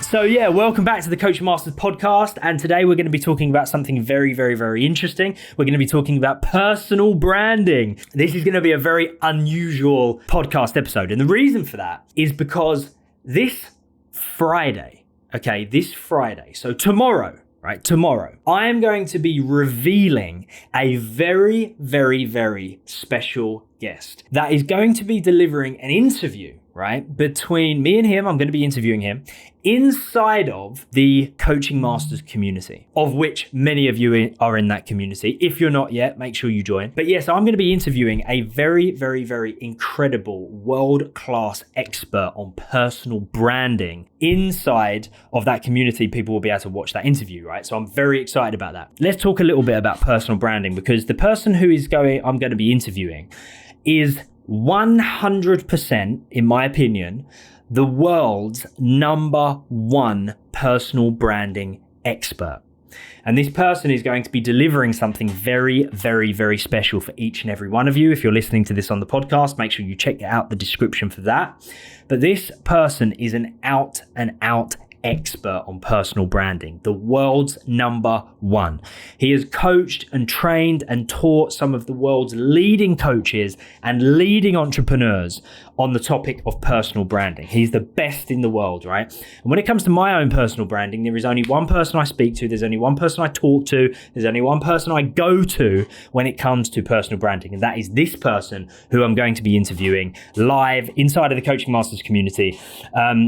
So yeah, welcome back to the Coaching Masters podcast. And today we're going to be talking about something very, very, very interesting. We're going to be talking about personal branding. This is going to be a very unusual podcast episode. And the reason for that is because this Friday, so tomorrow, I am going to be revealing a very, very, very special guest that is going to be delivering an interview, between me and him. I'm going to be interviewing him inside of the Coaching Masters community, of which many of you are in that community. If you're not yet, make sure you join. But yes, I'm going to be interviewing a very, very, very incredible world-class expert on personal branding inside of that community. People will be able to watch that interview, So I'm very excited about that. Let's talk a little bit about personal branding, because the person who I'm going to be interviewing is 100%, in my opinion, the world's #1 personal branding expert. And this person is going to be delivering something very, very, very special for each and every one of you. If you're listening to this on the podcast, make sure you check out the description for that. But this person is an out and out expert on personal branding, the world's #1. He has coached and trained and taught some of the world's leading coaches and leading entrepreneurs on the topic of personal branding. He's the best in the world, And when it comes to my own personal branding, there is only one person I speak to, there's only one person I talk to, there's only one person I go to when it comes to personal branding, and that is this person who I'm going to be interviewing live inside of the Coaching Masters community.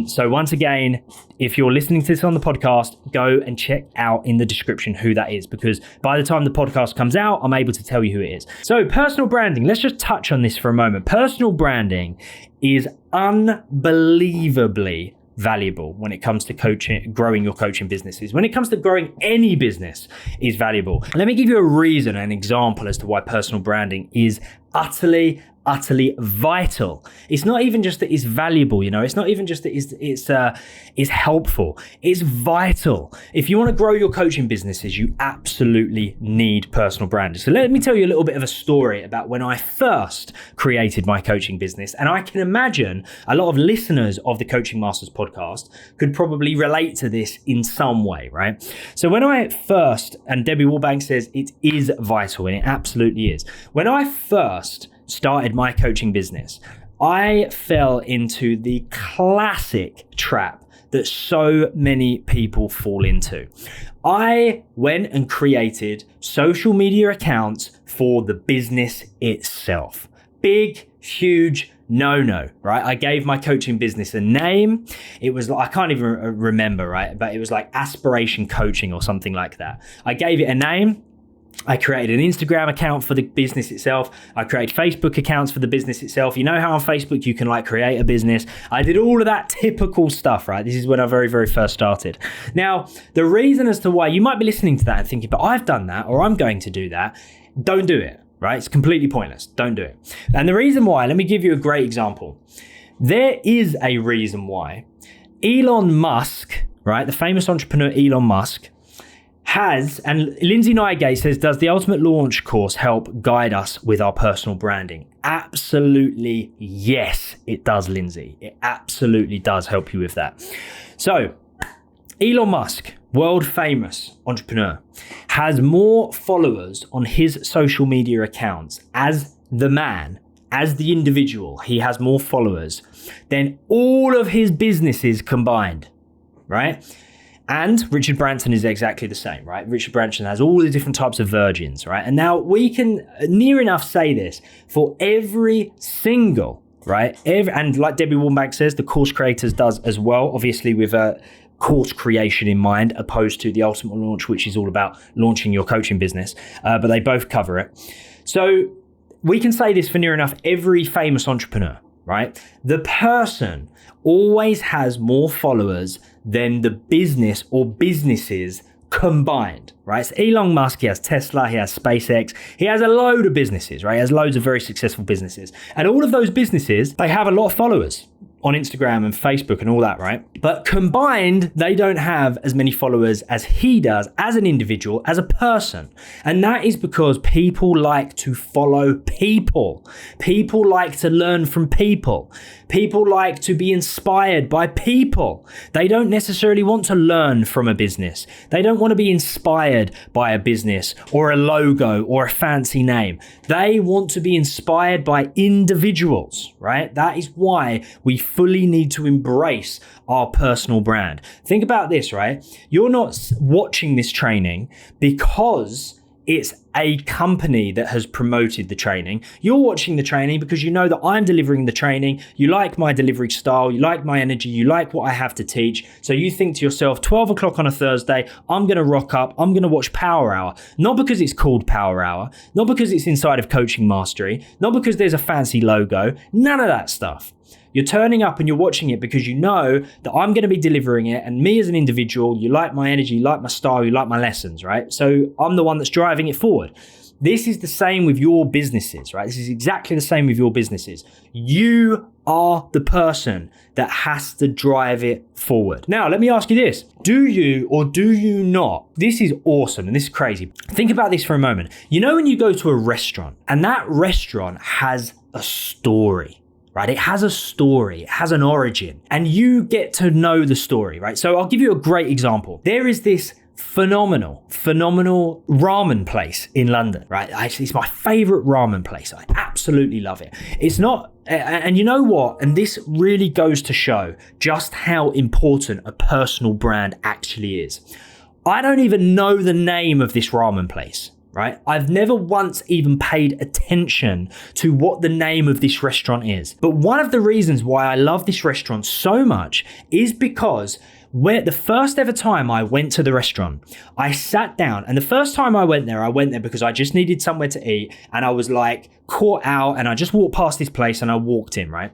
So once again, if you're listening to this on the podcast, go and check out in the description who that is, because by the time the podcast comes out, I'm able to tell you who it is. So personal branding, let's just touch on this for a moment. Personal branding is unbelievably valuable when it comes to coaching, growing your coaching businesses. When it comes to growing any business is valuable. Let me give you a reason, an example as to why personal branding is utterly vital. It's not even just that it's valuable, It's not even just that it's helpful. It's vital. If you want to grow your coaching businesses, you absolutely need personal branding. So let me tell you a little bit of a story about when I first created my coaching business. And I can imagine a lot of listeners of the Coaching Masters podcast could probably relate to this in some way, So when I first, and Debbie Wallbank says it is vital, and it absolutely is. When I first started my coaching business, I fell into the classic trap that so many people fall into. I went and created social media accounts for the business itself. Big, huge no. I gave my coaching business a name. It was, I can't even remember, but it was like Aspiration Coaching or something like that. I gave it a name. I created an Instagram account for the business itself. I created Facebook accounts for the business itself. You know how on Facebook you can create a business. I did all of that typical stuff, This is when I very, very first started. Now, the reason as to why you might be listening to that and thinking, but I've done that, or I'm going to do that, don't do it, It's completely pointless. Don't do it. And the reason why, let me give you a great example. There is a reason why Elon Musk, the famous entrepreneur Elon Musk, has, and Lindsay Nygate says, does the Ultimate Launch course help guide us with our personal branding? Absolutely, yes, it does, Lindsay. It absolutely does help you with that. So, Elon Musk, world famous entrepreneur, has more followers on his social media accounts as the man, as the individual. He has more followers than all of his businesses combined, And Richard Branson is exactly the same, Richard Branson has all the different types of virgins, And now we can near enough say this for every single, and like Debbie Wallbank says, the course creators does as well, obviously with a course creation in mind, opposed to the Ultimate Launch, which is all about launching your coaching business, but they both cover it. So we can say this for near enough every famous entrepreneur, The person always has more followers than the business or businesses combined, So Elon Musk, he has Tesla, he has SpaceX, he has a load of businesses, He has loads of very successful businesses. And all of those businesses, they have a lot of followers. on Instagram and Facebook and all that, right? But combined, they don't have as many followers as he does as an individual, as a person. And that is because people like to follow people. People like to learn from people. People like to be inspired by people. They don't necessarily want to learn from a business. They don't want to be inspired by a business or a logo or a fancy name. They want to be inspired by individuals, right? That is why we fully need to embrace our personal brand. Think about this, right? You're not watching this training because it's a company that has promoted the training. You're watching the training because you know that I'm delivering the training. You like my delivery style. You like my energy. You like what I have to teach. So you think to yourself, 12 o'clock on a Thursday, I'm going to rock up. I'm going to watch Power Hour. Not because it's called Power Hour. Not because it's inside of Coaching Mastery. Not because there's a fancy logo. None of that stuff. You're turning up and you're watching it because you know that I'm going to be delivering it, and me as an individual, you like my energy, you like my style, you like my lessons, right? So I'm the one that's driving it forward. This is the same with your businesses, right? This is exactly the same with your businesses. You are the person that has to drive it forward. Now, let me ask you this. Do you or do you not? This is awesome and this is crazy. Think about this for a moment. You know when you go to a restaurant and that restaurant has a story, right? It has a story, it has an origin, and you get to know the story, right? So I'll give you a great example. There is this phenomenal ramen place in London, right? It's my favorite ramen place. I absolutely love it. It's not, and you know what? And this really goes to show just how important a personal brand actually is. I don't even know the name of this ramen place. Right? I've never once even paid attention to what the name of this restaurant is. But one of the reasons why I love this restaurant so much is because the first ever time I went to the restaurant, I sat down, and the first time I went there because I just needed somewhere to eat, and I was like caught out, and I just walked past this place and I walked in, right?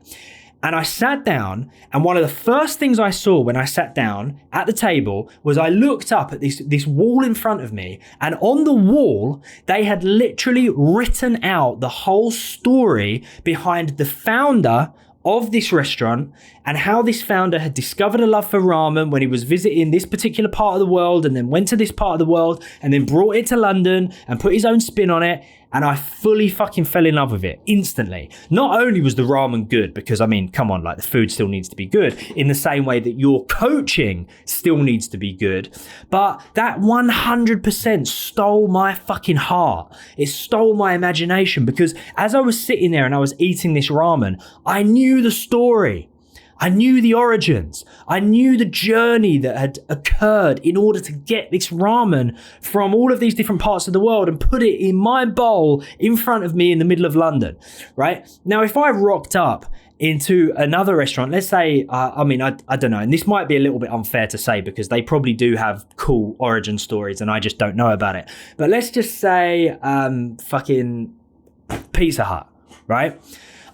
And I sat down, and one of the first things I saw when I sat down at the table was I looked up at this wall in front of me, and on the wall, they had literally written out the whole story behind the founder of this restaurant and how this founder had discovered a love for ramen when he was visiting this particular part of the world, and then went to this part of the world and then brought it to London and put his own spin on it. And I fully fucking fell in love with it instantly. Not only was the ramen good, because I mean, come on, like the food still needs to be good in the same way that your coaching still needs to be good, but that 100% stole my fucking heart. It stole my imagination, because as I was sitting there and I was eating this ramen, I knew the story. I knew the origins. I knew the journey that had occurred in order to get this ramen from all of these different parts of the world and put it in my bowl in front of me in the middle of London, right? Now, if I rocked up into another restaurant, let's say, I don't know, and this might be a little bit unfair to say because they probably do have cool origin stories and I just don't know about it. But let's just say fucking Pizza Hut, right?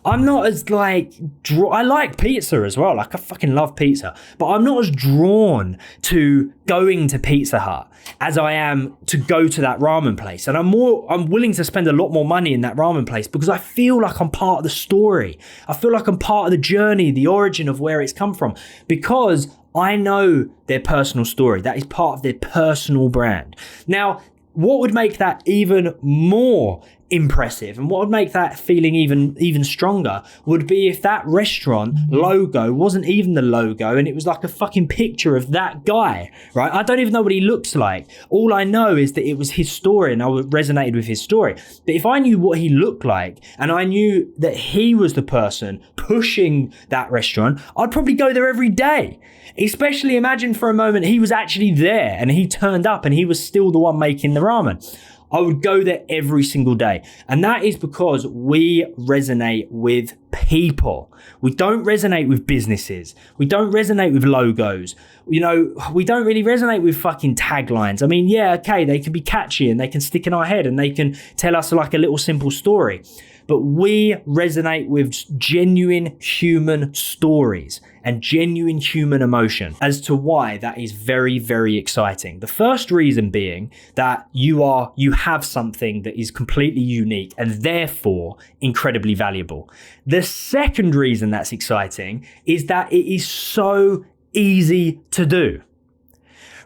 I'm not as like, I like pizza as well. Like I fucking love pizza, but I'm not as drawn to going to Pizza Hut as I am to go to that ramen place. And I'm willing to spend a lot more money in that ramen place because I feel like I'm part of the story. I feel like I'm part of the journey, the origin of where it's come from, because I know their personal story. That is part of their personal brand. Now, what would make that even more impressive and what would make that feeling even stronger would be if that restaurant logo wasn't even the logo and it was like a fucking picture of that guy, right? I don't even know what he looks like. All I know is that it was his story and I resonated with his story. But if I knew what he looked like and I knew that he was the person pushing that restaurant, I'd probably go there every day. Especially imagine for a moment he was actually there and he turned up and he was still the one making the ramen. I would go there every single day. And that is because we resonate with people. We don't resonate with businesses. We don't resonate with logos. You know, we don't really resonate with fucking taglines. I mean, yeah, okay, they can be catchy and they can stick in our head and they can tell us like a little simple story. but we resonate with genuine human stories and genuine human emotion as to why that is very, very exciting. The first reason being that you have something that is completely unique and therefore incredibly valuable. The second reason that's exciting is that it is so easy to do.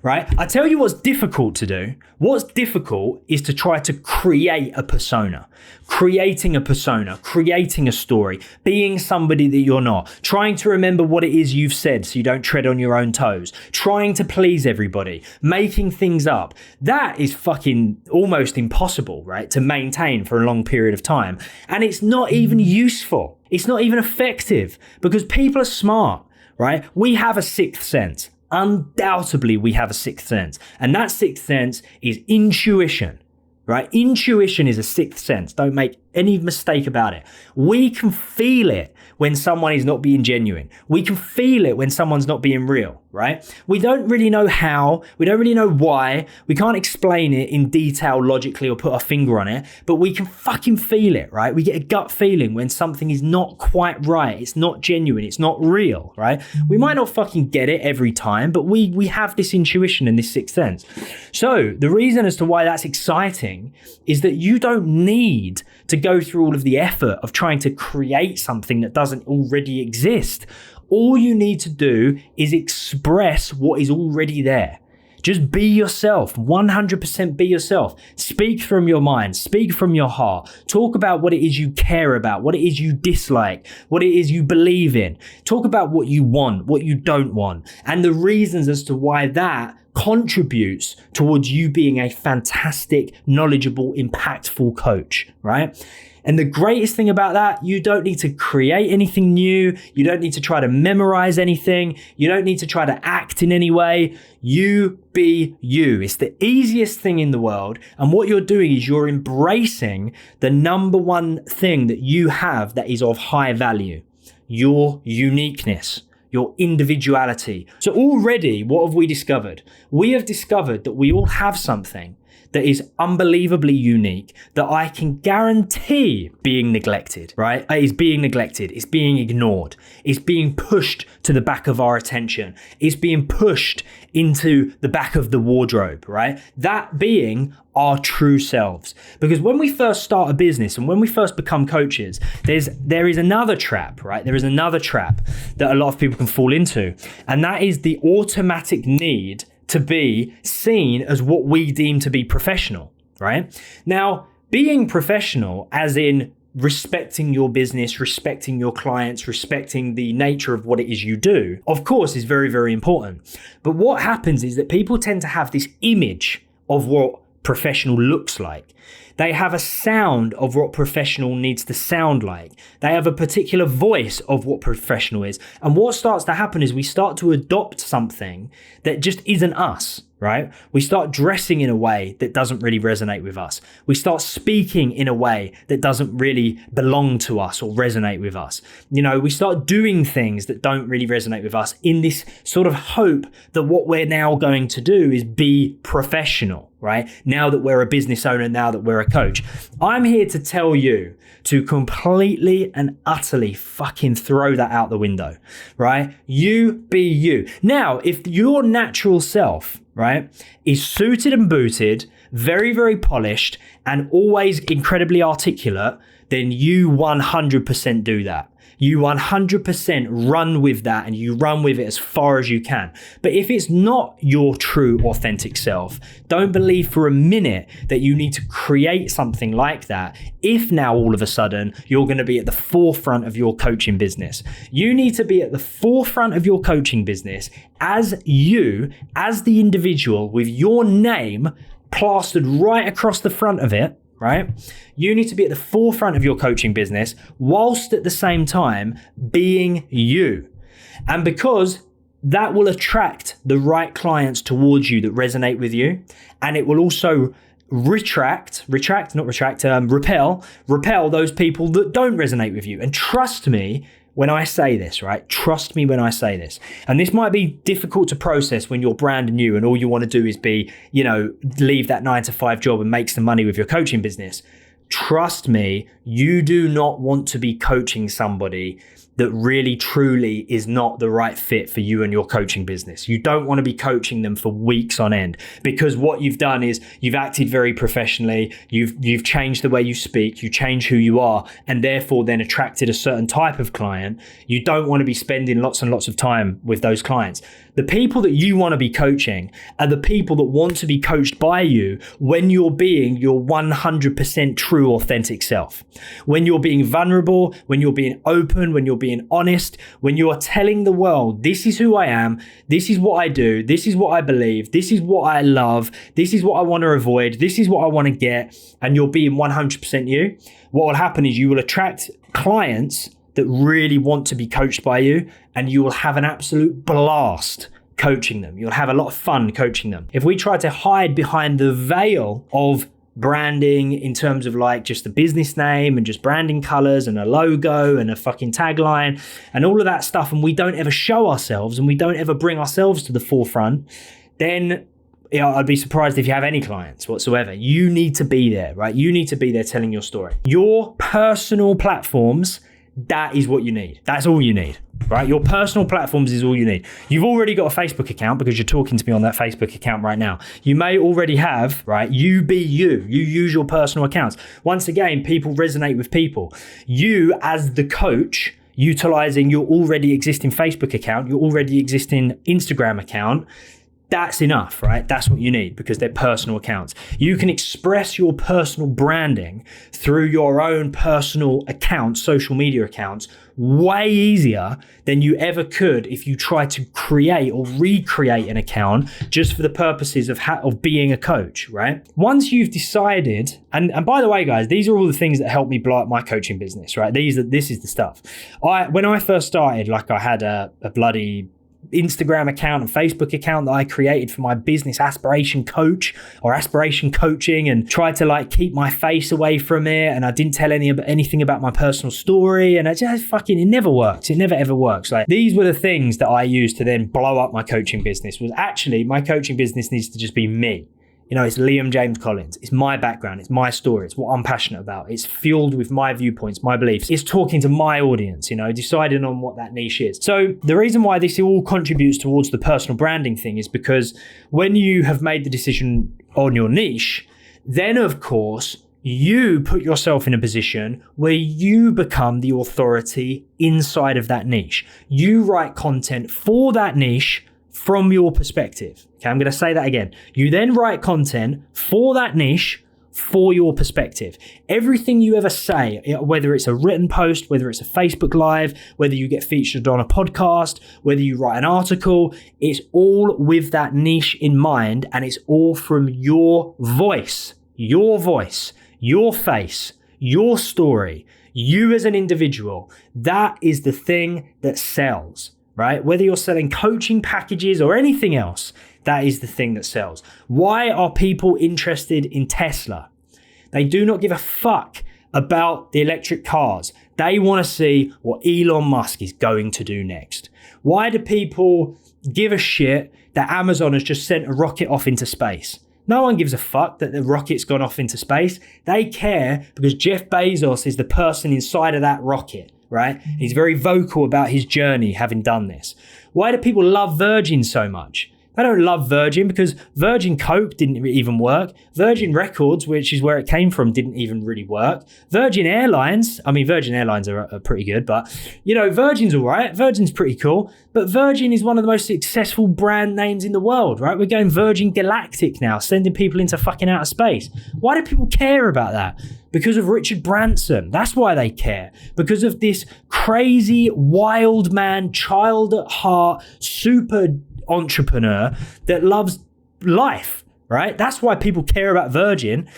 Right? I tell you what's difficult to do. What's difficult is to try to create a persona, creating a story, being somebody that you're not, trying to remember what it is you've said so you don't tread on your own toes, trying to please everybody, making things up. That is fucking almost impossible, right? To maintain for a long period of time. And it's not even useful. It's not even effective because people are smart, right? We have a sixth sense. Undoubtedly, we have a sixth sense, and that sixth sense is intuition, right? Intuition is a sixth sense. Don't make any mistake about it. We can feel it when someone is not being genuine. We can feel it when someone's not being real, right? We don't really know how. We don't really know why. We can't explain it in detail logically or put our finger on it, but we can fucking feel it, right? We get a gut feeling when something is not quite right. It's not genuine. It's not real, right? We might not fucking get it every time, but we have this intuition and this sixth sense. So the reason as to why that's exciting is that you don't need to go through all of the effort of trying to create something that doesn't already exist. All you need to do is express what is already there. Just be yourself, 100% be yourself. Speak from your mind, speak from your heart. Talk about what it is you care about, what it is you dislike, what it is you believe in. Talk about what you want, what you don't want, and the reasons as to why that contributes towards you being a fantastic, knowledgeable, impactful coach, right? And the greatest thing about that, you don't need to create anything new. You don't need to try to memorize anything. You don't need to try to act in any way. You be you. It's the easiest thing in the world. And what you're doing is you're embracing the number one thing that you have that is of high value, your uniqueness, your individuality. So already, what have we discovered? We have discovered that we all have something that is unbelievably unique that I can guarantee being neglected, right? It is being neglected. It's being ignored. It's being pushed to the back of our attention. It's being pushed into the back of the wardrobe, right? That being our true selves. Because when we first start a business and when we first become coaches, there is another trap, right? There is another trap that a lot of people can fall into. And that is the automatic need to be seen as what we deem to be professional, right? Now, being professional, as in respecting your business, respecting your clients, respecting the nature of what it is you do, of course, is very, very important. But what happens is that people tend to have this image of what professional looks like. They have a sound of what professional needs to sound like. They have a particular voice of what professional is. And what starts to happen is we start to adopt something that just isn't us, right? We start dressing in a way that doesn't really resonate with us. We start speaking in a way that doesn't really belong to us or resonate with us. You know, we start doing things that don't really resonate with us in this sort of hope that what we're now going to do is be professional, right? Now that we're a business owner, now that we're a coach. I'm here to tell you to completely and utterly fucking throw that out the window, right? You be you. Now, if your natural self, right, is suited and booted, very, very polished, and always incredibly articulate, then you 100% do that. You 100% run with that and you run with it as far as you can. But if it's not your true authentic self, don't believe for a minute that you need to create something like that if now all of a sudden you're going to be at the forefront of your coaching business. You need to be at the forefront of your coaching business as you, as the individual with your name plastered right across the front of it, right? You need to be at the forefront of your coaching business whilst at the same time being you. And because that will attract the right clients towards you that resonate with you. And it will also repel those people that don't resonate with you. And trust me when I say this, right? Trust me when I say this. And this might be difficult to process when you're brand new and all you want to do is be, leave that 9-to-5 job and make some money with your coaching business. trust me, you do not want to be coaching somebody that really truly is not the right fit for you and your coaching business. You don't want to be coaching them for weeks on end, because what you've done is you've acted very professionally, you've changed the way you speak, you change who you are, and therefore then attracted a certain type of client. You don't want to be spending lots and lots of time with those clients. The people that you want to be coaching are the people that want to be coached by you when you're being your 100% true, authentic self. When you're being vulnerable, when you're being open, when you're being honest, when you are telling the world, this is who I am, this is what I do, this is what I believe, this is what I love, this is what I want to avoid, this is what I want to get, and you're being 100% you, what will happen is you will attract clients that really want to be coached by you, and you will have an absolute blast coaching them. You'll have a lot of fun coaching them. If we try to hide behind the veil of branding in terms of like just the business name and just branding colors and a logo and a fucking tagline and all of that stuff, and we don't ever show ourselves and we don't ever bring ourselves to the forefront, then I'd be surprised if you have any clients whatsoever. You need to be there, right? You need to be there telling your story. Your personal platforms, that is what you need. That's all you need, right? Your personal platforms is all you need. You've already got a Facebook account because you're talking to me on that Facebook account right now. You may already have, right? You be you. You use your personal accounts. Once again, people resonate with people. You as the coach, utilizing your already existing Facebook account, your already existing Instagram account, that's enough, right? That's what you need because they're personal accounts. You can express your personal branding through your own personal accounts, social media accounts, way easier than you ever could if you try to create or recreate an account just for the purposes of being a coach, right? Once you've decided, and by the way, guys, these are all the things that help me blow up my coaching business, right? This is the stuff. When I first started, like I had a bloody Instagram account and Facebook account that I created for my business aspiration coach or aspiration coaching, and tried to like keep my face away from it, and I didn't tell anything about my personal story, and it never works. It never ever works. Like, these were the things that I used to then blow up my coaching business. Was actually, my coaching business needs to just be me. You know, it's Liam James Collins. It's my background. It's my story. It's what I'm passionate about. It's fueled with my viewpoints, my beliefs. It's talking to my audience, you know, deciding on what that niche is. So the reason why this all contributes towards the personal branding thing is because when you have made the decision on your niche, then of course, you put yourself in a position where you become the authority inside of that niche. You write content for that niche from your perspective. Okay, I'm going to say that again. You then write content for that niche for your perspective. Everything you ever say, whether it's a written post, whether it's a Facebook Live, whether you get featured on a podcast, whether you write an article, it's all with that niche in mind, and it's all from your voice, your face, your story, you as an individual. That is the thing that sells. Right? Whether you're selling coaching packages or anything else, that is the thing that sells. Why are people interested in Tesla? They do not give a fuck about the electric cars. They want to see what Elon Musk is going to do next. Why do people give a shit that Amazon has just sent a rocket off into space? No one gives a fuck that the rocket's gone off into space. They care because Jeff Bezos is the person inside of that rocket. Right? He's very vocal about his journey having done this. Why do people love Virgin so much? They don't love Virgin because Virgin Coke didn't even work. Virgin Records, which is where it came from, didn't even really work. Virgin Airlines are pretty good, but you know, Virgin's all right. Virgin's pretty cool, but Virgin is one of the most successful brand names in the world, right? We're going Virgin Galactic now, sending people into fucking outer space. Why do people care about that? Because of Richard Branson. That's why they care. Because of this crazy, wild man, child at heart, super entrepreneur that loves life, right? That's why people care about Virgin.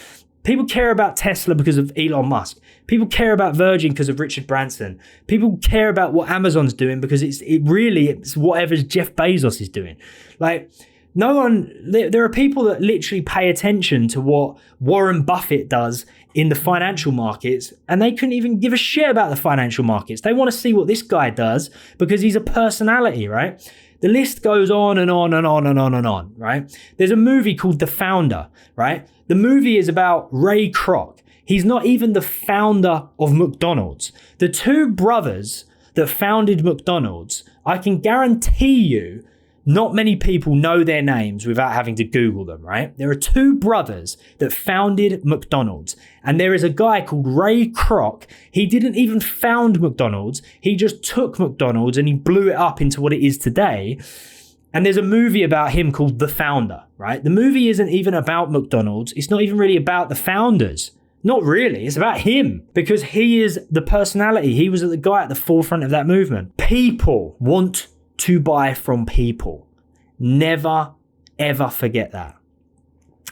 People care about Tesla because of Elon Musk. People care about Virgin because of Richard Branson. People care about what Amazon's doing because it's whatever Jeff Bezos is doing. Like, there are people that literally pay attention to what Warren Buffett does in the financial markets, and they couldn't even give a shit about the financial markets. They want to see what this guy does because he's a personality, right? The list goes on and on and on and on and on, right? There's a movie called The Founder, right? The movie is about Ray Kroc. He's not even the founder of McDonald's. The two brothers that founded McDonald's, I can guarantee you, not many people know their names without having to Google them, right? There are two brothers that founded McDonald's, and there is a guy called Ray Kroc. He didn't even found McDonald's. He just took McDonald's and he blew it up into what it is today. And there's a movie about him called The Founder, right? The movie isn't even about McDonald's. It's not even really about the founders. Not really. It's about him, because he is the personality. He was the guy at the forefront of that movement. People want to buy from people. Never, ever forget that.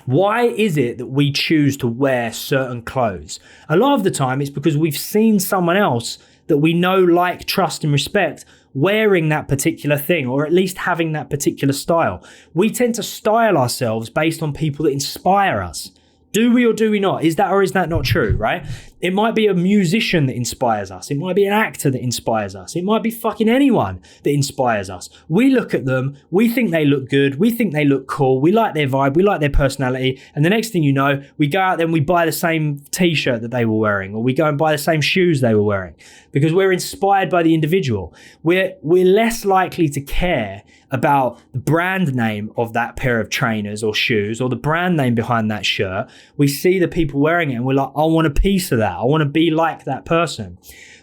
Why is it that we choose to wear certain clothes? A lot of the time it's because we've seen someone else that we know, like, trust and respect wearing that particular thing, or at least having that particular style. We tend to style ourselves based on people that inspire us. Do we or do we not? Is that or is that not true, right? It might be a musician that inspires us. It might be an actor that inspires us. It might be fucking anyone that inspires us. We look at them, we think they look good, we think they look cool, we like their vibe, we like their personality, and the next thing you know, we go out there and we buy the same t-shirt that they were wearing, or we go and buy the same shoes they were wearing, because we're inspired by the individual. We're less likely to care about the brand name of that pair of trainers or shoes, or the brand name behind that shirt. We see the people wearing it and we're like, I want a piece of that. I want to be like that person.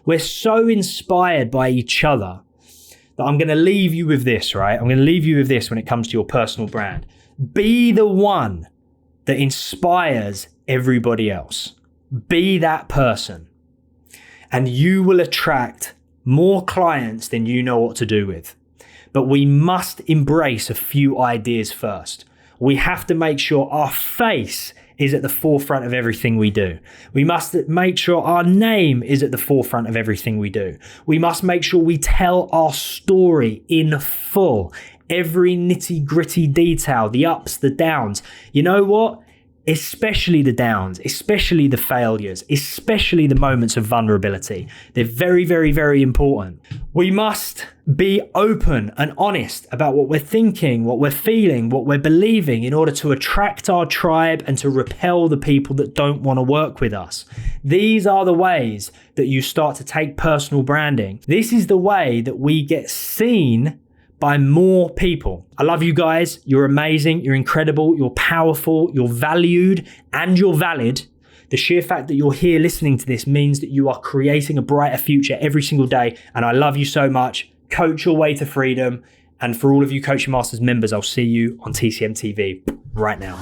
We're so inspired by each other that I'm going to leave you with this, right? I'm going to leave you with this when it comes to your personal brand. Be the one that inspires everybody else. Be that person. And you will attract more clients than you know what to do with. But we must embrace a few ideas first. We have to make sure our face is at the forefront of everything we do. We must make sure our name is at the forefront of everything we do. We must make sure we tell our story in full. Every nitty gritty detail, the ups, the downs. You know what? Especially the downs, especially the failures, especially the moments of vulnerability. They're very, very, very important. We must be open and honest about what we're thinking, what we're feeling, what we're believing, in order to attract our tribe and to repel the people that don't want to work with us. These are the ways that you start to take personal branding. This is the way that we get seen by more people. I love you guys. You're amazing. You're incredible. You're powerful. You're valued and you're valid. The sheer fact that you're here listening to this means that you are creating a brighter future every single day. And I love you so much. Coach your way to freedom. And for all of you Coaching Masters members, I'll see you on TCM TV right now.